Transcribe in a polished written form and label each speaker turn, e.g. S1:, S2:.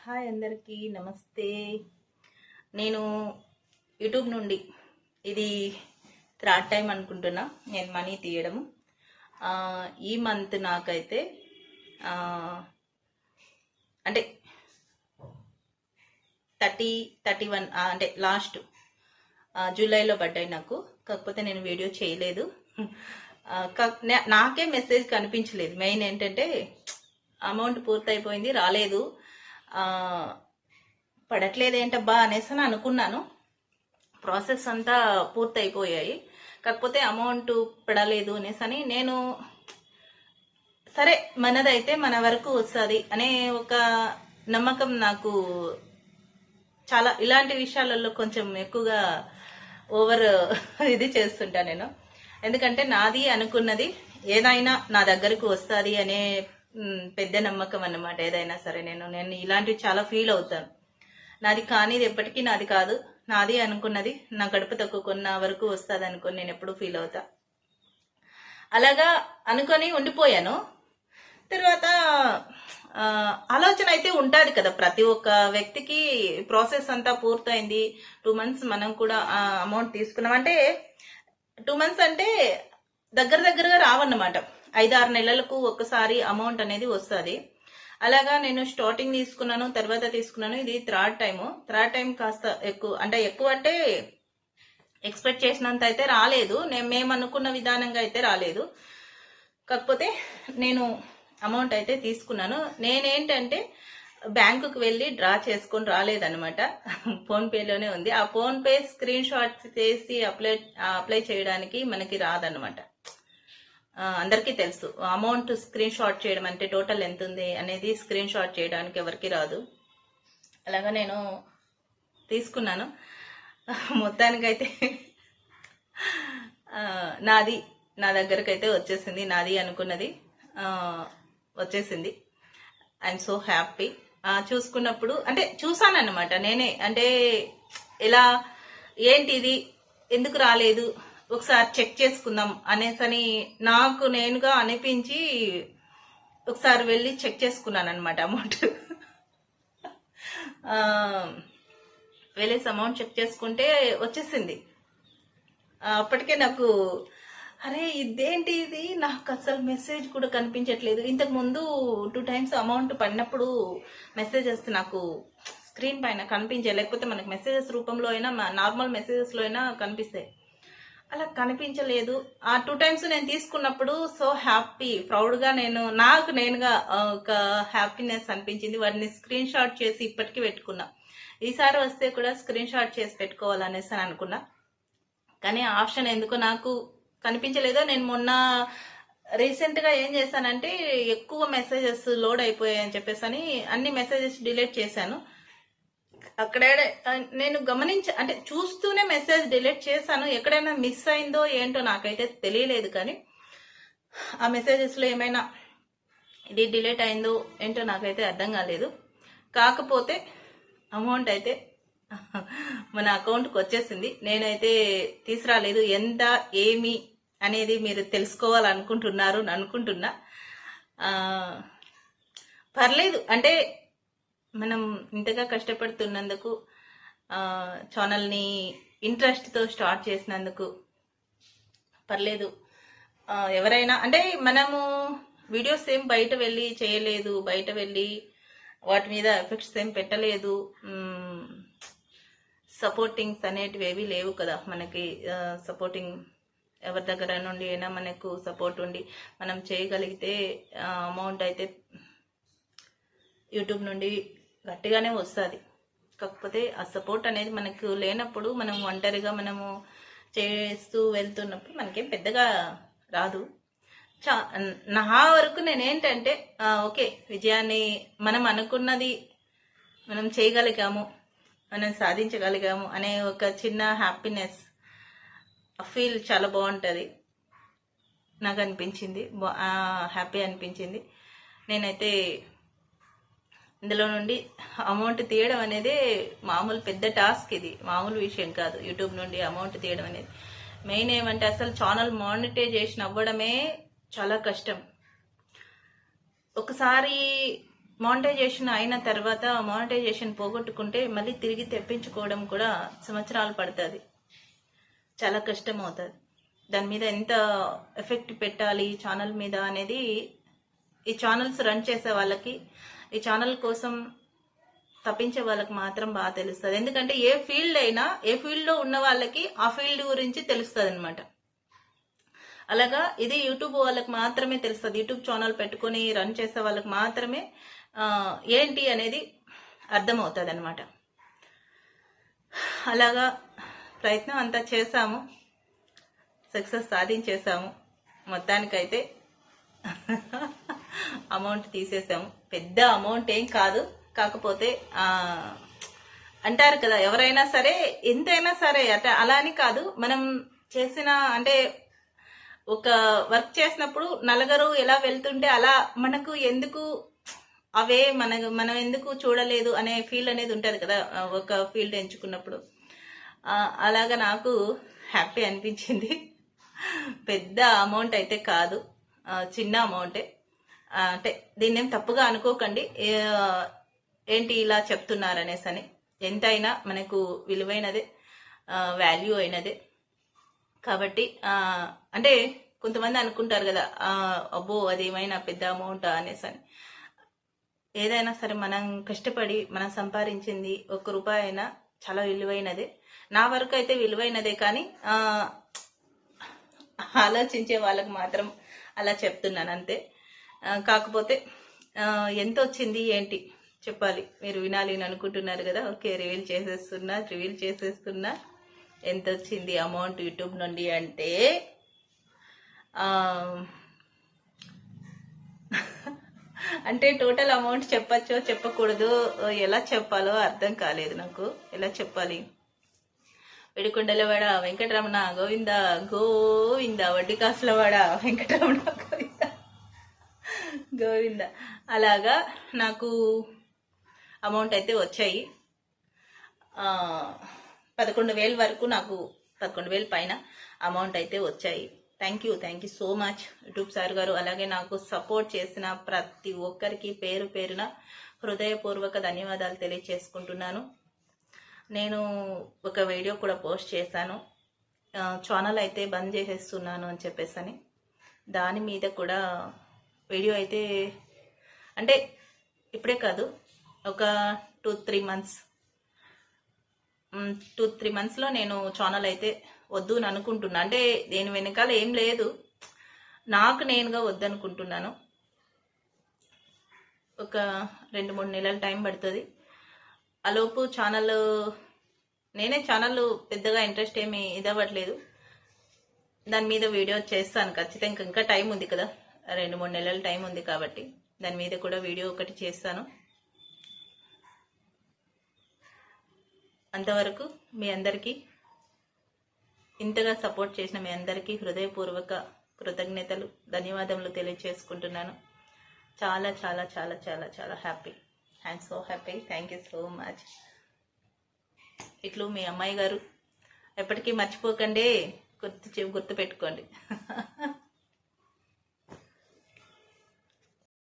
S1: Hi అందరికీ నమస్తే. నేను యూట్యూబ్ నుండి ఇది థర్డ్ టైం అనుకుంటున్నా నేను మనీ తీయడము. ఈ మంత్ నాకైతే అంటే 31 అంటే లాస్ట్ జూలైలో పడ్డాయి నాకు. కాకపోతే నేను వీడియో చేయలేదు. నాకే మెసేజ్ కనిపించలేదు. మెయిన్ ఏంటంటే అమౌంట్ పూర్తయిపోయింది, రాలేదు, పడట్లేదేంటబ్బా అనేసి అనుకున్నాను. ప్రాసెస్ అంతా పూర్తయిపోయాయి, కాకపోతే అమౌంట్ పడలేదు అనేసి నేను సరే మనదైతే మన వరకు వస్తుంది అనే ఒక నమ్మకం నాకు చాలా. ఇలాంటి విషయాలలో కొంచెం ఎక్కువగా ఓవర్ ఇది చేస్తుంటా నేను. ఎందుకంటే నాది అనుకున్నది ఏదైనా నా దగ్గరకు వస్తుంది అనే పెద్ద నమ్మకం అన్నమాట. ఏదైనా సరే నేను ఇలాంటివి చాలా ఫీల్ అవుతాను. నాది కానిది ఎప్పటికీ నాది కాదు, నాది అనుకున్నది నా గడుపు తక్కువ వరకు వస్తుంది అనుకొని నేను ఎప్పుడు ఫీల్ అవుతా. అలాగా అనుకొని ఉండిపోయాను. తర్వాత ఆలోచన అయితే ఉంటుంది కదా ప్రతి ఒక్క వ్యక్తికి. ప్రాసెస్ అంతా పూర్తయింది, 2 months మనం కూడా అమౌంట్ తీసుకున్నాం అంటే 2 months అంటే దగ్గరగా రావన్నమాట. 5-6 నెలలకు ఒకసారి అమౌంట్ అనేది వస్తుంది. అలాగా నేను స్టార్టింగ్ తీసుకున్నాను, తర్వాత తీసుకున్నాను. ఇది థర్డ్ టైం కాస్త ఎక్కువ అంటే ఎక్స్పెక్ట్ చేసినంత అయితే రాలేదు. మేము అనుకున్న విధానంగా అయితే రాలేదు. కాకపోతే నేను అమౌంట్ అయితే తీసుకున్నాను. నేనేంటంటే బ్యాంకుకి వెళ్ళి డ్రా చేసుకొని రాలేదనమాట. ఫోన్పేలోనే ఉంది. ఆ ఫోన్పే స్క్రీన్ షాట్ చేసి అప్లై చేయడానికి మనకి రాదనమాట. అందరికీ తెలుసు, అమౌంట్ స్క్రీన్ షాట్ చేయడం అంటే టోటల్ ఎంత ఉంది అనేది స్క్రీన్ షాట్ చేయడానికి ఎవరికి రాదు. అలాగా నేను తీసుకున్నాను. మొత్తానికైతే నా దగ్గరకైతే వచ్చేసింది. నాది అనుకున్నది వచ్చేసింది. I'm so happy. చూసుకున్నప్పుడు అంటే చూసానన్నమాట నేనే. అంటే ఎలా ఏంటిది ఎందుకు రాలేదు ఒకసారి చెక్ చేసుకుందాం అనేసని నాకు నేనుగా అనిపించి ఒకసారి వెళ్ళి చెక్ చేసుకున్నాను అనమాట. అమౌంట్ వెళ్ళేసి అమౌంట్ చెక్ చేసుకుంటే వచ్చేసింది. అప్పటికే నాకు అరే ఇదేంటి ఇది, నాకు అసలు మెసేజ్ కూడా కనిపించట్లేదు. ఇంతకు ముందు 2 times అమౌంట్ పడినప్పుడు మెసేజెస్ నాకు స్క్రీన్ పైన కనిపించాయి, లేకపోతే మనకు మెసేజెస్ రూపంలో అయినా నార్మల్ మెసేజెస్ లో అయినా కనిపిస్తాయి. అలా కనిపించలేదు. ఆ 2 times నేను తీసుకున్నప్పుడు సో హ్యాపీ, ప్రౌడ్ గా నాకు నేనుగా ఒక హ్యాపీనెస్ అనిపించింది. వాటిని స్క్రీన్ షాట్ చేసి ఇప్పటికీ పెట్టుకున్నా. ఈసారి వస్తే కూడా స్క్రీన్ షాట్ చేసి పెట్టుకోవాలనేసి అనుకున్నా. కానీ ఆప్షన్ ఎందుకో నాకు కనిపించలేదు. నేను మొన్న రీసెంట్ గా ఏం చేశానంటే ఎక్కువ మెసేజెస్ లోడ్ అయిపోయాయని చెప్పేసి అన్ని మెసేజెస్ డిలీట్ చేశాను. అక్కడ నేను అంటే చూస్తూనే మెసేజ్ డిలీట్ చేశాను. ఎక్కడైనా మిస్ అయిందో ఏంటో నాకైతే తెలియలేదు. కానీ ఆ మెసేజెస్ లో ఏమైనా ఇది డిలీట్ అయిందో ఏంటో నాకైతే అర్థం కాలేదు. కాకపోతే అమౌంట్ అయితే మన అకౌంట్కి వచ్చేసింది. నేనైతే తీసుకురాలేదు. ఎంత ఏమి అనేది మీరు తెలుసుకోవాలనుకుంటున్నారు అనుకుంటున్నా. పర్లేదు, అంటే మనం ఇంతగా కష్టపడుతున్నందుకు, ఛానల్ని ఇంట్రెస్ట్తో స్టార్ట్ చేసినందుకు పర్లేదు. ఎవరైనా అంటే మనము వీడియోస్ ఏం బయట వెళ్ళి చేయలేదు, బయట వెళ్ళి వాటి మీద ఎఫెక్ట్స్ ఏం పెట్టలేదు, సపోర్టింగ్స్ అనేటివి ఏవి లేవు కదా మనకి. సపోర్టింగ్ ఎవరి దగ్గర నుండి అయినా మనకు సపోర్ట్ ఉండి మనం చేయగలిగితే అమౌంట్ అయితే యూట్యూబ్ నుండి గట్టిగానే వస్తుంది. కాకపోతే ఆ సపోర్ట్ అనేది మనకు లేనప్పుడు, మనం ఒంటరిగా మనము చేస్తూ వెళ్తున్నప్పుడు మనకేం పెద్దగా రాదు. నా వరకు నేనేంటంటే ఓకే, విజయాన్ని మనం అనుకున్నది మనం చేయగలిగాము, మనం సాధించగలిగాము అనే ఒక చిన్న హ్యాపీనెస్ ఫీల్ చాలా బాగుంటుంది. నాకు అనిపించింది, హ్యాపీ అనిపించింది. నేనైతే ఇందులో నుండి అమౌంట్ తీయడం అనేది మామూలు పెద్ద టాస్క్. ఇది మామూలు విషయం కాదు. యూట్యూబ్ నుండి అమౌంట్ తీయడం అనేది మెయిన్ ఏమంటే అసలు ఛానల్ మానిటైజేషన్ అవ్వడమే చాలా కష్టం. ఒకసారి మానిటైజేషన్ అయిన తర్వాత మానిటైజేషన్ పోగొట్టుకుంటే మళ్ళీ తిరిగి తెప్పించుకోవడం కూడా సంవత్సరాలు పడుతుంది, చాలా కష్టం అవుతుంది. దాని మీద ఎంత ఎఫెక్ట్ పెట్టాలి ఛానల్ మీద అనేది ఈ ఛానల్స్ రన్ చేసే వాళ్ళకి, ఈ ఛానల్ కోసం తప్పించే వాళ్ళకి మాత్రం బాగా తెలుస్తుంది. ఎందుకంటే ఏ ఫీల్డ్ అయినా, ఏ ఫీల్డ్లో ఉన్న వాళ్ళకి ఆ ఫీల్డ్ గురించి తెలుస్తుంది అనమాట. అలాగా ఇది యూట్యూబ్ వాళ్ళకి మాత్రమే తెలుస్తుంది. యూట్యూబ్ ఛానల్ పెట్టుకుని రన్ చేసే వాళ్ళకి మాత్రమే ఏంటి అనేది అర్థమవుతుంది అనమాట. అలాగా ప్రయత్నం అంతా చేశాము, సక్సెస్ సాధించేసాము. మొత్తానికైతే అమౌంట్ తీసేసాము. పెద్ద అమౌంట్ ఏం కాదు, కాకపోతే అంటారు కదా ఎవరైనా సరే ఎంతైనా సరే అలా అని కాదు, మనం చేసిన అంటే ఒక వర్క్ చేసినప్పుడు నలుగురు ఎలా వెళ్తుంటే అలా మనకు ఎందుకు అవే మనం ఎందుకు చూడలేదు అనే ఫీల్ అనేది ఉంటుంది కదా ఒక ఫీల్డ్ ఎంచుకున్నప్పుడు. అలాగా నాకు హ్యాపీ అనిపించింది. పెద్ద అమౌంట్ అయితే కాదు, చిన్న అమౌంటే. అంటే దీన్ని ఏం తప్పుగా అనుకోకండి, ఏంటి ఇలా చెప్తున్నారనేసి అని. ఎంతైనా మనకు విలువైనదే, వాల్యూ అయినదే కాబట్టి. అంటే కొంతమంది అనుకుంటారు కదా అబ్బో అదేమైనా పెద్ద అమౌంట్ అనేసి అని. ఏదైనా సరే మనం కష్టపడి మనం సంపాదించింది 1 రూపాయి అయినా చాలా విలువైనదే. నా వరకు అయితే విలువైనదే, కానీ ఆలోచించే వాళ్ళకి మాత్రం అలా చెప్తున్నాను అంతే. కాకపోతే ఎంత వచ్చింది ఏంటి చెప్పాలి, మీరు వినాలి అని అనుకుంటున్నారు కదా. ఓకే, రివీల్ చేసేస్తున్నా. ఎంత వచ్చింది అమౌంట్ యూట్యూబ్ నుండి అంటే అంటే టోటల్ అమౌంట్ చెప్పచ్చో చెప్పకూడదు, ఎలా చెప్పాలో అర్థం కాలేదు నాకు. ఎలా చెప్పాలి? వెడికొండలవాడ వెంకటరమణ గోవింద గోవింద, వడ్డీ కాసులవాడ వెంకటరమణ గోవింద. అలాగా నాకు అమౌంట్ అయితే వచ్చాయి. 11,000 వరకు, నాకు 11,000 పైన అమౌంట్ అయితే వచ్చాయి. Thank you so much YouTube sir గారు. అలాగే నాకు సపోర్ట్ చేసిన ప్రతి ఒక్కరికి పేరు పేరున హృదయపూర్వక ధన్యవాదాలు తెలియచేసుకుంటున్నాను. నేను ఒక వీడియో కూడా పోస్ట్ చేశాను, ఛానల్ అయితే బంద్ చేసేస్తున్నాను అని చెప్పేసి. దాని మీద కూడా వీడియో అయితే అంటే ఇప్పుడే కాదు, ఒక 2-3 మంత్స్లో నేను ఛానల్ అయితే వద్దు అని అనుకుంటున్నా. అంటే దేని వెనకాల ఏం లేదు, నాకు నేనుగా వద్దనుకుంటున్నాను. ఒక 2-3 నెలల టైం పడుతుంది. ఆలోపు నేనే ఛానల్ పెద్దగా ఇంట్రెస్ట్ ఏమి ఇదవ్వట్లేదు, దాని మీద వీడియో చేస్తాను ఖచ్చితంగా. ఇంకా టైం ఉంది కదా, 2-3 నెలల టైం ఉంది కాబట్టి దాని మీద కూడా వీడియో ఒకటి చేస్తాను. అంతవరకు మీ అందరికీ, ఇంతగా సపోర్ట్ చేసిన మీ అందరికీ హృదయపూర్వక కృతజ్ఞతలు, ధన్యవాదములు తెలియచేసుకుంటున్నాను. చాలా చాలా చాలా చాలా చాలా happy. I'm so happy. Thank you so much. ఇట్లు మీ అమ్మాయి గారు. ఎప్పటికీ మర్చిపోకండి, గుర్తు పెట్టుకోండి.